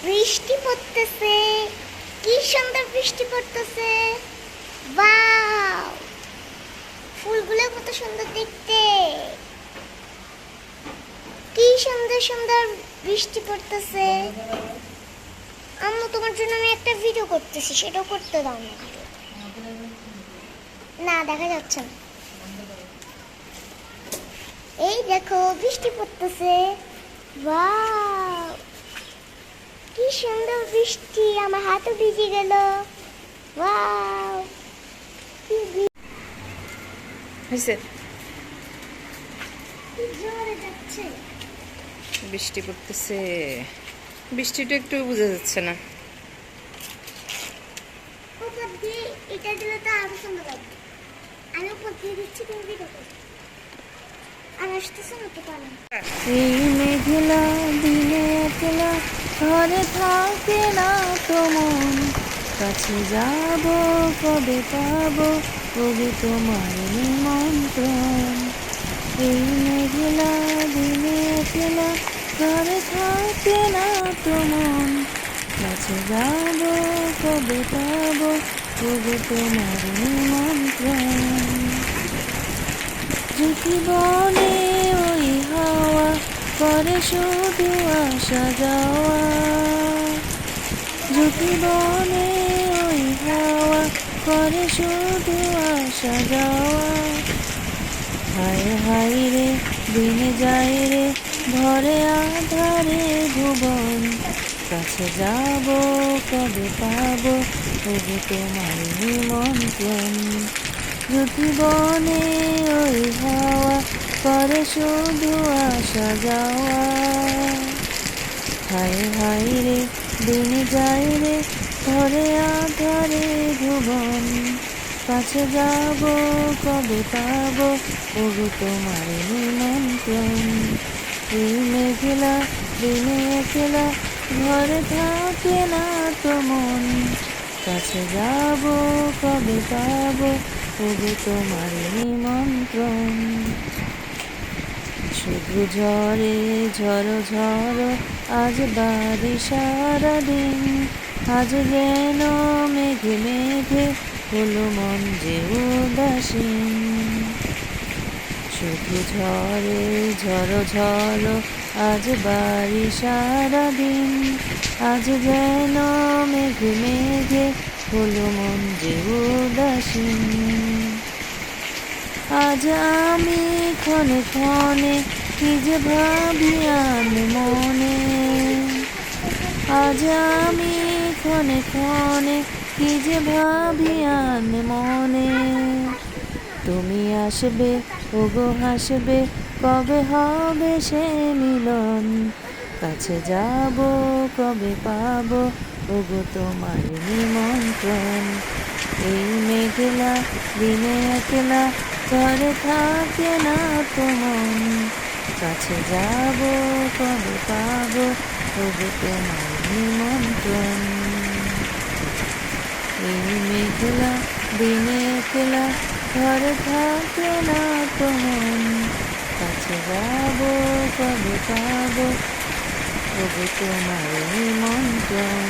বৃষ্টি পড়তেছে, কি সুন্দর বৃষ্টি পড়তেছে। ওয়াও, ফুলগুলো কত সুন্দর দেখতে, কি সুন্দর সুন্দর বৃষ্টি পড়তেছে। আম্মু, তোমার জন্য আমি একটা ভিডিও করতেছি, সেটাও করতে দাও না। না, দেখা যাচ্ছে না। এই দেখো বৃষ্টি পড়তেছে। ওয়াও, কি সুন্দর বৃষ্টি, আমার হাতও ভিজে গেল। ওয়াও, হয়েছে। কি জোরে যাচ্ছে। বৃষ্টি পড়তেছে, বৃষ্টিটা একটু বোঝা যাচ্ছে না। উপর দিয়ে এটা দিলে তো আরো সুন্দর লাগবে। আমি উপর দিয়ে দিচ্ছি, তুমি ভিডিও করো। আর আসতেছে না তো পারেন। এই মেঘলা দিনে একলা ঘরে থাকে না তো মন, কাছে যাব কবে পাবো কবে তোমার নিমন্ত্রণ। এই মেঘলা দিনে একলা ঘরে থাকে না তো মন, কাছে যাব কবে পাবো কবে তোমার নিমন্ত্রণ। জীবনে ওই হাওয়া করে শুধু আসা যাওয়া, জীবনে ওই হাওয়া করে শুধু আসা যাওয়া। হায় হায় রে দিনে যায় রে ঘরে আধারে ভুবন, কাছে যাব কবে পাবো তবু তোমার নিমন্ত্রণ। জীবনে ওই হাওয়া করে শুধু আসা যাওয়া। হায় হায় রে দিনে যায় রে ঘরে আধারে ভুবন, কাছে যাব কবে পাবো ওগো তোমার নিমন্ত্রণ। এই মেঘলা দিনে একলা ঘরে থাকে না তো মন, কাছে যাব কবে পাবো ওগো তোমার নিমন্ত্রণ। শুধু ঝরে ঝড়ো ঝড়ো আজ বাড়ি সারাদিন, আজ যেন মেঘে মেঘে হলো মন যে উদাসীন। শুধু ঝরে ঝড়ো ঝড়ো আজ বাড়ি সারাদিন, আজ যেন মেঘে মেঘে হলো মন যে উদাসীন। আজ আমি ক্ষণে ক্ষণে কি যে ভাবি আমি মনে, আজ আমি ক্ষণে ক্ষণে কি যে ভাবি আমি মনে। তুমি আসবে ওগো হাসবে কবে হবে সে মিলন, কাছে যাব কবে পাবো ওগো তোমার নিমন্ত্রণ। এই মেঘলা দিনে একলা ঘরে থাকে না তো মন, কাছে যাব কবে পাবো ওগো তোমার নিমন্ত্রণ। এই মেঘলা দিনে একলা ঘরে থাকে না তো মন, কাছে যাব কবে পাবো ওগো তোমার নিমন্ত্রণ।